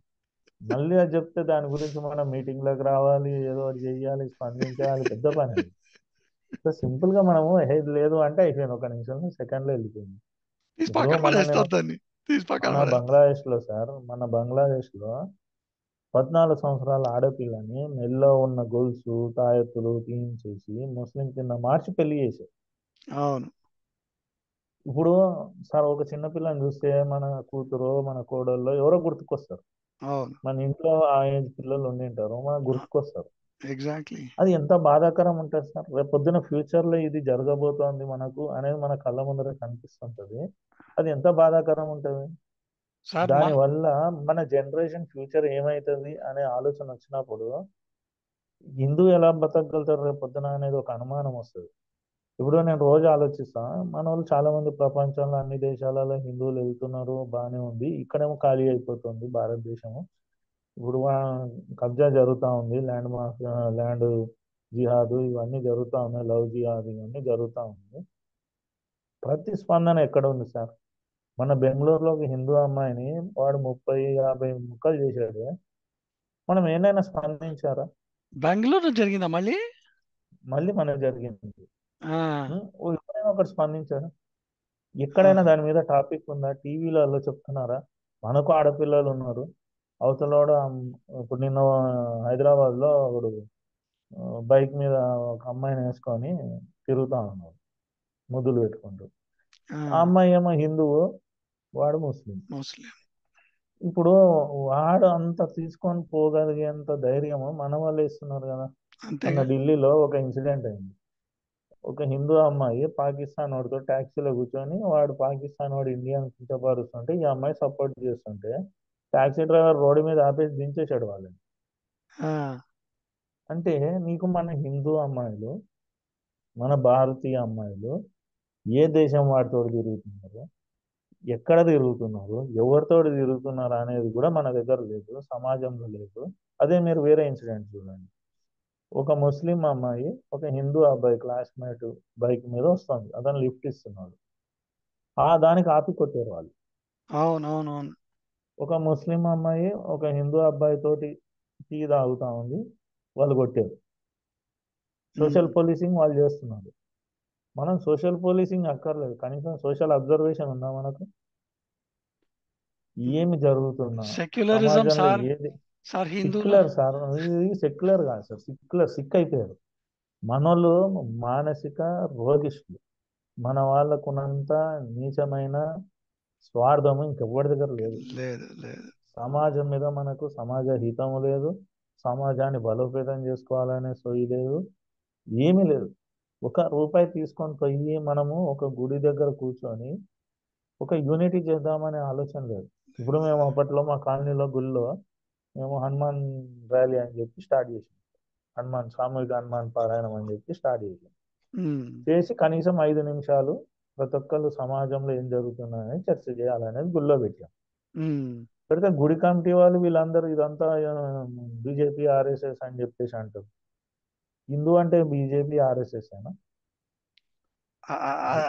మళ్ళీ అది చెప్తే దాని గురించి మనం మీటింగ్లోకి రావాలి, ఏదో ఒకటి చెయ్యాలి, స్పందించాలి, పెద్ద పని అది. సో సింపుల్ గా మనము "ఇది లేదు" అంటే అయిపోయింది, ఒక నిమిషంలో సెకండ్లో వెళ్ళిపోయింది. తీసి ఇప్పుడు పక్కన మన పడేస్తారు దాన్ని. తీసి పక్కన మన పడేస్తారు. బంగ్లాదేశ్ లో సార్, మన బంగ్లాదేశ్ లో 14 సంవత్సరాల ఆడపిల్లని మెల్లో ఉన్న గొలుసు తాయెత్తులు తీయించేసి ముస్లిం కింద మార్చి పెళ్లి చేశారు. అవును. ఇప్పుడు సార్ ఒక చిన్న పిల్లని చూస్తే మన కూతురు మన కోడల్లో ఎవరో గుర్తుకొస్తారు. అవును. మన ఇంట్లో ఆ ఏజ్ పిల్లలు ఉండింటారు, మనకు గుర్తుకొస్తారు. ఎగ్జాక్ట్లీ. అది ఎంత బాధాకరం ఉంటుంది సార్. రేపు పొద్దున ఫ్యూచర్ లో ఇది జరగబోతోంది మనకు అనేది మన కళ్ళ ముందర కనిపిస్తుంటది. అది ఎంత బాధాకరం ఉంటుంది. సార్ దానివల్ల మన జనరేషన్ ఫ్యూచర్ ఏమవుతుంది అనే ఆలోచన వచ్చినప్పుడు హిందువు ఎలా బతకగలుగుతారు రేపు పొద్దున అనేది ఒక అనుమానం వస్తుంది. ఇప్పుడు నేను రోజు ఆలోచిస్తా, మన వాళ్ళు చాలా మంది ప్రపంచంలో అన్ని దేశాలలో హిందువులు వెళ్తున్నారు, బాగానే ఉంది. ఇక్కడేమో ఖాళీ అయిపోతుంది భారతదేశము. ఇప్పుడు కబ్జా జరుగుతూ ఉంది, ల్యాండ్ మాఫియా, ల్యాండ్ జిహాదు ఇవన్నీ జరుగుతూ ఉన్నాయి, లవ్ జిహాద్ ఇవన్నీ జరుగుతూ ఉంది. ప్రతిస్పందన ఎక్కడ ఉంది సార్? మన బెంగళూరులో ఒక హిందూ అమ్మాయిని వాడు 30-50 ముక్కలు చేశాడు, మనం ఏదైనా స్పందించారా? బెంగళూరు జరిగిందా మళ్ళీ? మళ్ళీ మనకు జరిగింది. ఆ, ఎవరైనా ఒకటి స్పందించారా? ఆ, ఎక్కడైనా దాని మీద టాపిక్ ఉందా? టీవీలలో చెప్తున్నారా? మనకు ఆడపిల్లలు ఉన్నారు. అవతలోడు ఇప్పుడు నిన్న హైదరాబాద్లో ఒకడు బైక్ మీద ఒక అమ్మాయిని వేసుకొని తిరుగుతా ఉన్నాడు, ముద్దులు పెట్టుకుంటూ. ఆ. ఆ అమ్మాయి ఏమో హిందువు, వాడు ముస్లిం. ముస్లిం. ఇప్పుడు వాడు అంత తీసుకొని పోగలిగేంత ధైర్యము మన వాళ్ళు ఇస్తున్నారు కదా. మొన్న అంతేగా. ఢిల్లీలో ఒక ఇన్సిడెంట్ అయింది. ఒక హిందూ అమ్మాయి పాకిస్తాన్ వాడితో ట్యాక్సీలో కూర్చొని, వాడు పాకిస్తాన్ వాడు ఇండియాని కించపరుస్తుంటే ఈ అమ్మాయి సపోర్ట్ చేస్తుంటే ట్యాక్సీ డ్రైవర్ రోడ్డు మీద ఆపేసి దించేశాడు వాళ్ళని. ఆ, అంటే నీకు మన హిందూ అమ్మాయిలు, మన భారతీయ అమ్మాయిలు ఏ దేశం వాడితో తిరుగుతున్నారు, ఎక్కడ తిరుగుతున్నారు, ఎవరితో తిరుగుతున్నారు అనేది కూడా మన దగ్గర లేదు, సమాజంలో లేదు. అదే మీరు వేరే ఇన్సిడెంట్ చూడండి. ఒక ముస్లిం అమ్మాయి ఒక హిందూ అబ్బాయి క్లాస్మేట్ బైక్ మీద వస్తుంది, అతను లిఫ్ట్ ఇస్తున్నాడు, దానికి ఆపి కొట్టారు వాళ్ళు. అవునవునవును. ఒక ముస్లిం అమ్మాయి ఒక హిందూ అబ్బాయి తోటి టీ తాగుతా ఉంది, వాళ్ళు కొట్టారు. సోషల్ పోలీసింగ్ వాళ్ళు చేస్తున్నారు. మనం సోషల్ పోలీసింగ్ అక్కర్లేదు, కనీసం సోషల్ అబ్జర్వేషన్ ఉందా మనకు? ఏమి జరుగుతున్నా సెక్యులరిజం సమాజంలో సార్. ఏది సార్ హిందువుల. సెక్యులర్ సార్, ఇది సెక్యులర్ కాదు సార్, సెక్యులర్ సిక్ అయిపోయారు. మనోళ్ళు మానసిక రోగిష్టులు. మన వాళ్ళకున్నంత నీచమైన స్వార్థము ఇంకెవ్వరి దగ్గర లేదు. లేదు, లేదు. సమాజం మీద మనకు సమాజ హితము లేదు, సమాజాన్ని బలోపేతం చేసుకోవాలనే సోయి లేదు, ఏమీ లేదు. ఒక రూపాయి తీసుకొని పోయి మనము ఒక గుడి దగ్గర కూర్చొని ఒక యూనిటీ చేద్దామనే ఆలోచన లేదు. ఇప్పుడు మేము అప్పట్లో మా కాలనీలో గుళ్ళో మేము హనుమాన్ ర్యాలీ అని చెప్పి స్టార్ట్ చేసాం. సామూహిక హనుమాన్ పారాయణం అని చెప్పి స్టార్ట్ చేసాం. ఉమ్. చేసి కనీసం 5 నిమిషాలు ప్రతి ఒక్కళ్ళు సమాజంలో ఏం జరుగుతున్నాయని చర్చ చేయాలనేది గుళ్ళో పెట్టాం. ఉమ్. పెడితే గుడి కమిటీ వాళ్ళు వీళ్ళందరూ ఇదంతా బీజేపీ ఆర్ఎస్ఎస్ అని చెప్పేసి అంటారు. హిందూ అంటే బీజేపీ ఆర్ఎస్ఎస్ అయినా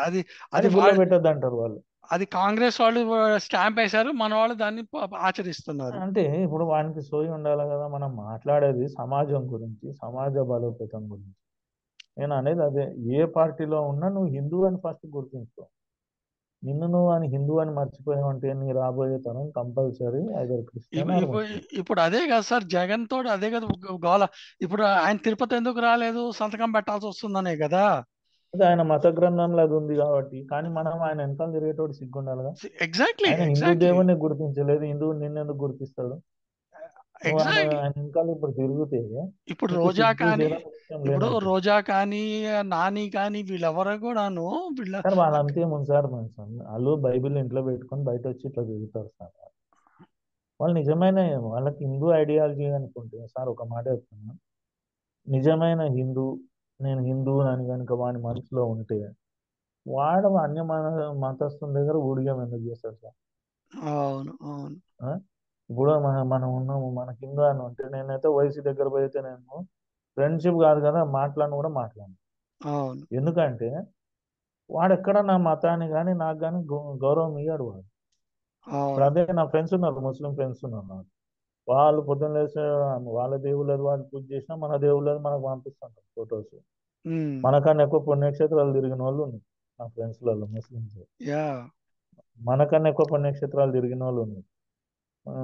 అది అది అని గుళ్ళో వాడి పెట్టద్దు అంటారు వాళ్ళు. అది కాంగ్రెస్ వాళ్ళు స్టాంప్ వేశారు, మన వాళ్ళు దాన్ని ఆచరిస్తున్నారు. అంటే ఇప్పుడు వానికి సోయి ఉండాలి కదా, మనం మాట్లాడేది సమాజం గురించి, సమాజ బలోపేతం గురించి. నేను అనేది అదే, ఏ పార్టీలో ఉన్నా నువ్వు హిందూ అని ఫస్ట్ గుర్తించుకో. నిన్ను నువ్వు అని హిందూ అని మర్చిపోయావంటే నీ రాబోయే తరం కంపల్సరీ ఐదర్ క్రిస్టియన్ ఆర్ ఇప్పుడు ముస్లిం. ఇప్పుడు అదే కదా సార్, జగన్ తోటి అదే కదా గోల. ఇప్పుడు ఆయన తిరుపతి ఎందుకు రాలేదు, సంతకం పెట్టాల్సి వస్తుందనే కదా. అదే ఆయన మత గ్రంథంలో అది ఉంది కాబట్టి. కానీ మనం ఆయన వెనకాల తిరిగేటోడు సిగ్గుండాలిగా. ఎగ్జాక్ట్లీ, ఆయన హిందూ ఎగ్జాక్ట్లీ, దేవుణ్ణి గుర్తించలేదు, హిందువు నిన్నెందుకు గుర్తిస్తాడు? నువ్వు ఆయన ఎగ్జాక్ట్లీ. ఆయన వెనకాల ఇప్పుడు తిరిగితే ఇప్పుడు నీకు రోజా సిగ్గు కానీ, శరం విషయం ఇప్పుడు లేనట్టు. రోజా కానీ, నాని కానీ, వీళ్ళెవరు కూడాను వీళ్ళ సార్ వాళ్ళంతా ఏముంది సార్, వాళ్ళు బైబిల్ ఇంట్లో పెట్టుకొని బయట వచ్చి ఇట్లా తిరుగుతారు సార్. వాళ్ళు నిజమైన వాళ్ళకి హిందూ ఐడియాలజీ అనుకుంటే సార్, ఒక మాట చెప్తున్నా, నిజమైన హిందూ, నేను హిందూ అని కనుక వాడి మనసులో ఉంటే వాడు అన్య మతస్థుల దగ్గర ఊడిగం ఎందుకు చేస్తారు సార్? అవును, అవును, ఆ? ఇప్పుడు మనం ఉన్నాము, మనకి హిందూ అని ఉంటే నేనైతే వయసు దగ్గర పోయితే నేను ఫ్రెండ్షిప్ కాదు కదా, మాట్లాడను కూడా మాట్లాడను. అవును, ఎందుకంటే వాడెక్కడ నా మతాన్ని కానీ నాకు కానీ గౌరవం ఇయ్యాడు వాడు. ఇప్పుడు అవును. అదే నా ఫ్రెండ్స్ ఉన్నారు, ముస్లిం ఫ్రెండ్స్ ఉన్నారు నాకు. వాళ్ళు పొద్దున్న లేచి వాళ్ళ దేవుళ్ళది వాళ్ళు పూజ చేసినా మన దేవుళ్ళది మనకు పంపిస్తుంటారు ఫొటోస్. ఉమ్, మనకన్నా ఎక్కువ పుణ్యక్షేత్రాలు తిరిగిన వాళ్ళు ఉన్నారు నా ఫ్రెండ్స్లలో ముస్లిమ్స్. యా, మనకన్నా ఎక్కువ పుణ్యక్షేత్రాలు తిరిగిన వాళ్ళు ఉన్నారు.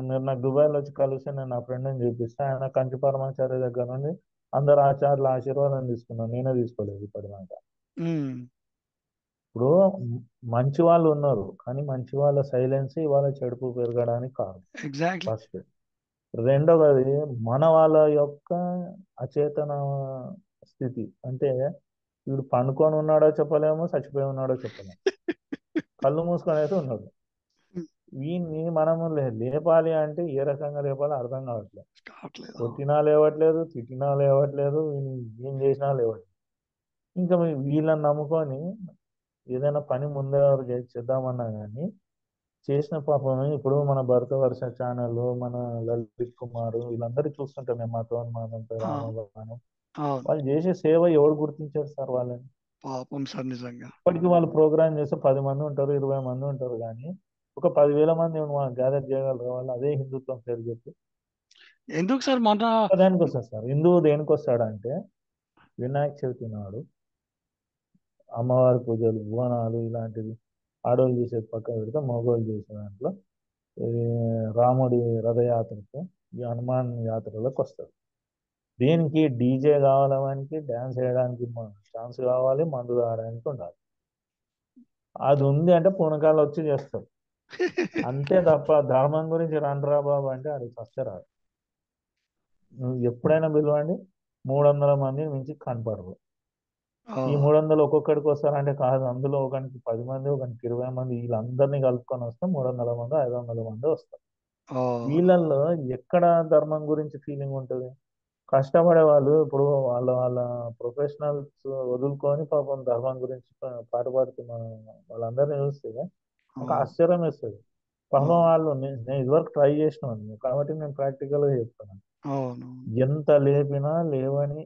మీరు నాకు దుబాయ్లో వచ్చి కలిసి నేను నా ఫ్రెండ్ని చూపిస్తే, ఆయన కంచి పరమాచార్య దగ్గర నుండి అందరు ఆచార్యుల ఆశీర్వాదం తీసుకున్నాను, నేనే తీసుకోలేదు ఇప్పటిదాకా. ఉమ్, ఇప్పుడు మంచి వాళ్ళు ఉన్నారు, కానీ మంచి వాళ్ళ సైలెన్స్ ఇవాళ చెడుపు పెరగడానికి కారణం ఎగ్జాక్ట్లీ. ఫస్ట్. రెండవది మన వాళ్ళ యొక్క అచేతన స్థితి. అంటే వీడు పండుకొని ఉన్నాడో చెప్పలేము, చచ్చిపోయి ఉన్నాడో చెప్పలేము, కళ్ళు మూసుకొని అయితే ఉన్నాడు. వీడిని మనము లేపాలి అంటే ఏ రకంగా లేపాలో అర్థం కావట్లేదు. కావట్లేదు. కొట్టినా లేవట్లేదు, తిట్టినా లేవట్లేదు, వీళ్ళు ఏం చేసినా లేవట్లేదు. ఇంకా వీళ్ళని నమ్ముకొని ఏదైనా పని ముందే చేద్దామన్నా కానీ చేసిన పాపం. ఇప్పుడు మన భరత వర్ష ఛానల్, మన లలిత్ కుమార్, వీళ్ళందరూ చూస్తుంటాం మేము, మతోన్మాదంతో ఆ, రామబాణం. అవును. వాళ్ళు చేసే సేవ ఎవరు గుర్తించారు సార్ వాళ్ళని? పాపం సార్, నిజంగా. ఇప్పటికీ వాళ్ళు ప్రోగ్రామ్ చేస్తే 10 మంది ఉంటారు, 20 మంది ఉంటారు, కానీ ఒక 10,000 మంది గ్యాదర్ చేయగలరు వాళ్ళు అదే హిందుత్వం పేరు చెప్పి. ఎందుకు సార్ మొన్న దానికి వస్తాడు సార్ హిందువు, దేనికి వస్తాడంటే వినాయక చవితి నాడు అమ్మవారి పూజలు, బోనాలు ఇలాంటివి ఆడవాళ్ళు చేసేది పక్క పెడితే మగవాళ్ళు చేసే దాంట్లో ఇది రాముడి రథయాత్రకు, ఈ హనుమాన్ యాత్రలకు వస్తారు. దీనికి డీజే కావాలి, వానికి డ్యాన్స్ వేయడానికి ఛాన్స్ కావాలి, మందు తాగడానికి ఉండాలి. అది ఉంది అంటే పూనకాలు వచ్చి చేస్తారు అంతే తప్ప ధర్మం గురించి రండ్రా బాబు అంటే అది చచ్చరాదు. నువ్వు ఎప్పుడైనా పిలవండి, 300 మందిని మించి కనపడరు. ఈ 300 ఒక్కొక్కడికి వస్తారంటే కాదు, అందులో ఒకరికి 10 మంది, ఒకరికి 20 మంది, వీళ్ళందరినీ కలుపుకొని వస్తే 300 మంది, 500 మంది వస్తారు. వీళ్ళల్లో ఎక్కడ ధర్మం గురించి ఫీలింగ్ ఉంటుంది? కష్టపడే వాళ్ళు ఇప్పుడు వాళ్ళ వాళ్ళ ప్రొఫెషనల్స్ వదులుకొని పాపం ధర్మం గురించి పాటుపడుతున్న వాళ్ళందరినీ చూస్తే నాకు ఆశ్చర్యం వేస్తుంది. పాపం వాళ్ళు నేను ఇదివరకు ట్రై చేసినాను కాబట్టి నేను ప్రాక్టికల్గా చెప్తున్నాను. అవును. ఎంత లేపినా లేవని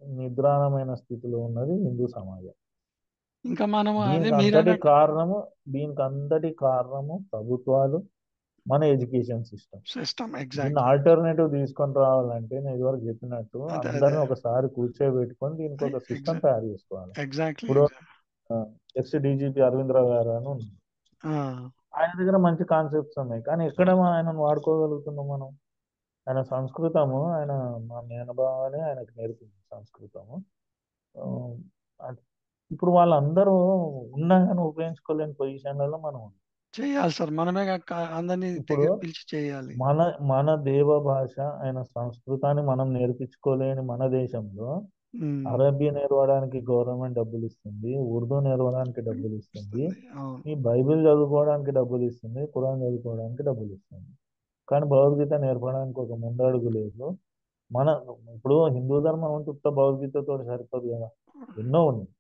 నిద్రాణమైన స్థితిలో ఉన్నది హిందూ సమాజం. ఇంకా మనం అదే దీనికి మీరు అంతటి అన్నట్టు కారణము దీనికి అంతటి కారణము ప్రభుత్వాలు, మన ఎడ్యుకేషన్ సిస్టమ్. సిస్టమ్. దీన్ని ఎగ్జాక్ట్లీ. ఆల్టర్నేటివ్ తీసుకొని రావాలంటే నేను ఇదివరకు చెప్పినట్టు అదే, అదే. అందరిని ఒకసారి కూర్చోబెట్టుకొని దీనికి ఒక సిస్టమ్ తయారు చేసుకోవాలి. ఎగ్జాక్ట్లీ. ఇప్పుడు ఎక్స్ డీజీపీ అరవిందరావు గారు అని ఉన్నారు. ఆయన దగ్గర మంచి కాన్సెప్ట్స్ ఉన్నాయి, కానీ ఎక్కడ ఆయనను వాడుకోగలుగుతున్నాం మనం? ఆయన సంస్కృతము, ఆయన మా మేనబావని ఆయనకు నేర్పింది సంస్కృతము. ఆ, అది- ఇప్పుడు వాళ్ళందరూ ఉన్నా కానీ ఉపయోగించుకోలేని పొజిషన్లలో మనం ఉన్నాం. చేయాలి సార్, మనమే అందరినీ ఇప్పుడు దగ్గర పిలిచి చేయాలి. మన మన దేవ భాష అయిన సంస్కృతాన్ని మనం నేర్పించుకోలేని మన దేశంలో ఉమ్, అరబ్బీ నేర్వడానికి గవర్నమెంట్ డబ్బులు ఇస్తుంది, ఉర్దూ నేర్వడానికి డబ్బులు ఇస్తుంది, అవును. ఈ బైబిల్ చదువుకోవడానికి డబ్బులు ఇస్తుంది, ఖురాన్ చదువుకోవడానికి డబ్బులు ఇస్తుంది. కానీ భగవద్గీత నేర్పడానికి ఒక ముందడుగు లేదు. మన ఇప్పుడు హిందూ ధర్మం అంటే ఉత్త భగవద్గీతతో సరిపోదు కదా, ఎన్నో ఉన్నాయి.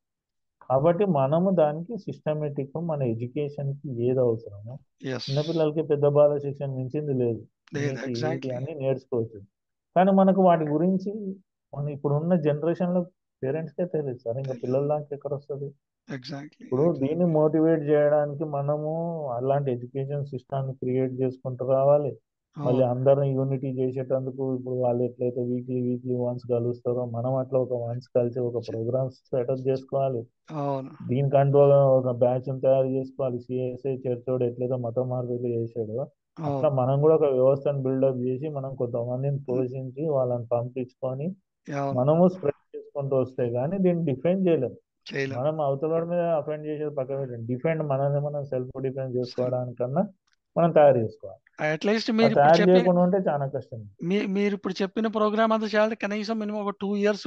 కాబట్టి మనము దానికి సిస్టమేటిక్, మన ఎడ్యుకేషన్కి ఏది అవసరమో, ఎస్. చిన్నపిల్లలకి పెద్ద బాల శిక్షణ మించింది లేదు, లేదు. నీతి ఈతి ఎగ్జాక్ట్లీ. అన్ని నేర్చుకోవచ్చు. కానీ మనకు వాటి గురించి మన ఇప్పుడున్న జనరేషన్లో పేరెంట్స్కే తెలియదు సార్, ఇంకా పిల్లల దాకా ఎక్కడ వస్తుంది? ఎగ్జాక్ట్లీ ఇప్పుడు దీన్ని మోటివేట్ చేయడానికి మనము అలాంటి ఎడ్యుకేషన్ సిస్టమ్ని క్రియేట్ చేసుకుంటూ రావాలి. మళ్ళీ అవును అందరం యూనిటీ చేసేటందుకు ఇప్పుడు వాళ్ళు ఎట్లయితే వీక్లీ వన్స్ కలుస్తారో మనం అట్లా ఒక వన్స్ కలిసి ఒక ప్రోగ్రామ్స్ సెటప్ చేసుకోవాలి. అవును దీనికంటూ ఒక బ్యాచ్ తయారు చేసుకోవాలి. సిఎస్ఐ చర్చోడు ఎట్లయితే మత మార్పిడి చేశాడో అట్లా అవును మనం కూడా ఒక వ్యవస్థను బిల్డప్ చేసి మనం కొంతమందిని పోషించి వాళ్ళని పంపించుకొని అవును మనము స్ప్రెడ్ చేసుకుంటూ వస్తే కానీ దీన్ని డిఫెండ్ చేయలేము. చేయలేం. మనం అవతల వాడి మీద అఫెండ్ చేసేది పక్కన పెట్టండి, డిఫెండ్ మనల్ని మనం సెల్ఫ్ డిఫెండ్ చేసుకోవడానికన్నా మనం తయారు చేసుకోవాలి. అట్లీస్ట్ అది తయారు చేయకుండా ఉంటే చాలా కష్టం. మీరు ఇప్పుడు చెప్పిన ప్రోగ్రామ్ అంతా చేయాలంటే కనీసం మినిమం ఒక 2 years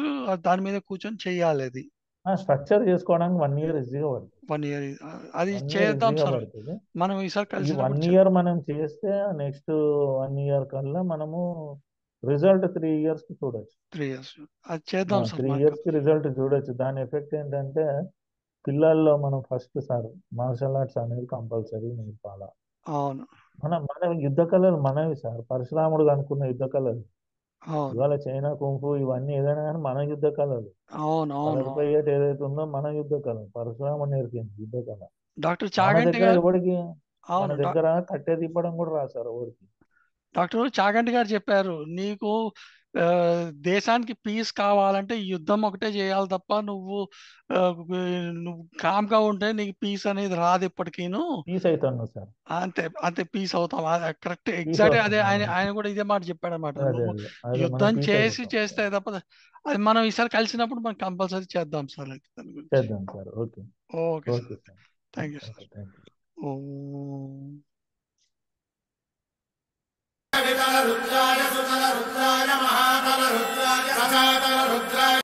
దాని మీద కూర్చొని చెయ్యాలి. అది స్ట్రక్చర్ చేసుకోవడానికి 1 year ఈజీగా పడుతుంది. 1 year అది 1 year చేద్దాం ఈజీగా సార్. పడుతుంది. మనం ఈసారి ఈ 1 కలిసినప్పుడు year మనం చేస్తే నెక్స్ట్ 1 year కల్లా మనము రిజల్ట్ 3 years కి చూడొచ్చు. 3 years అది చేద్దాం సార్. 3 years కి రిజల్ట్ చూడొచ్చు. దాని ఎఫెక్ట్ ఏంటంటే పిల్లల్లో మనం ఫస్ట్ సార్ మార్షల్ ఆర్ట్స్ అనేది కంపల్సరీ నేర్పాలా. అవును మన యుద్ధ కళలు మనవి సార్, పరశురాముడు అనుకున్న యుద్ధ కళలు. అవును ఇవాళ చైనా కుంఫు ఇవన్నీ ఏదైనా కానీ మన యుద్ధ కళలు. అవును అవును కలర్పై ఏదైతే ఉందో మన యుద్ధ కళ, పరశురాముడు నేర్పింది యుద్ధ కళ. డాక్టర్ మన చాగంటి దగ్గర గారు ఎవరికి మన అవును దగ్గర కట్టె తిప్పడం కూడా రాశారు ఎవరికి. డాక్టర్ చాగంటి గారు చెప్పారు, నీకు ఆ, దేశానికి పీస్ కావాలంటే యుద్ధం ఒకటే చేయాలి తప్ప ఆ, నువ్వు కామ్గా ఉంటే నీకు పీస్ అనేది రాదు ఎప్పటికీను. పీస్ అవుతాను సార్, అంతే అంతే పీస్ అవుతాం. కరెక్ట్ పీస్ ఎగ్జాక్ట్ అదే ఆయన అవుతాం. ఆయన కూడా ఇదే మాట చెప్పాడు అనమాట. అదే నువ్వు అదే అదే మనం యుద్ధం పీస్ చేసి అయిపోతాం. చేస్తే తప్ప అది మనం ఈసారి కలిసినప్పుడు మనం కంపల్సరీ చేద్దాం సార్. అయితే దాని గురించి చేద్దాం sir. Okay okay okay sir. Sir. Thank you sir. Okay thank you. రుద్రాయ సుతల రుద్రాయ మహాతల రుద్రాయ రసాతల రుద్రాయ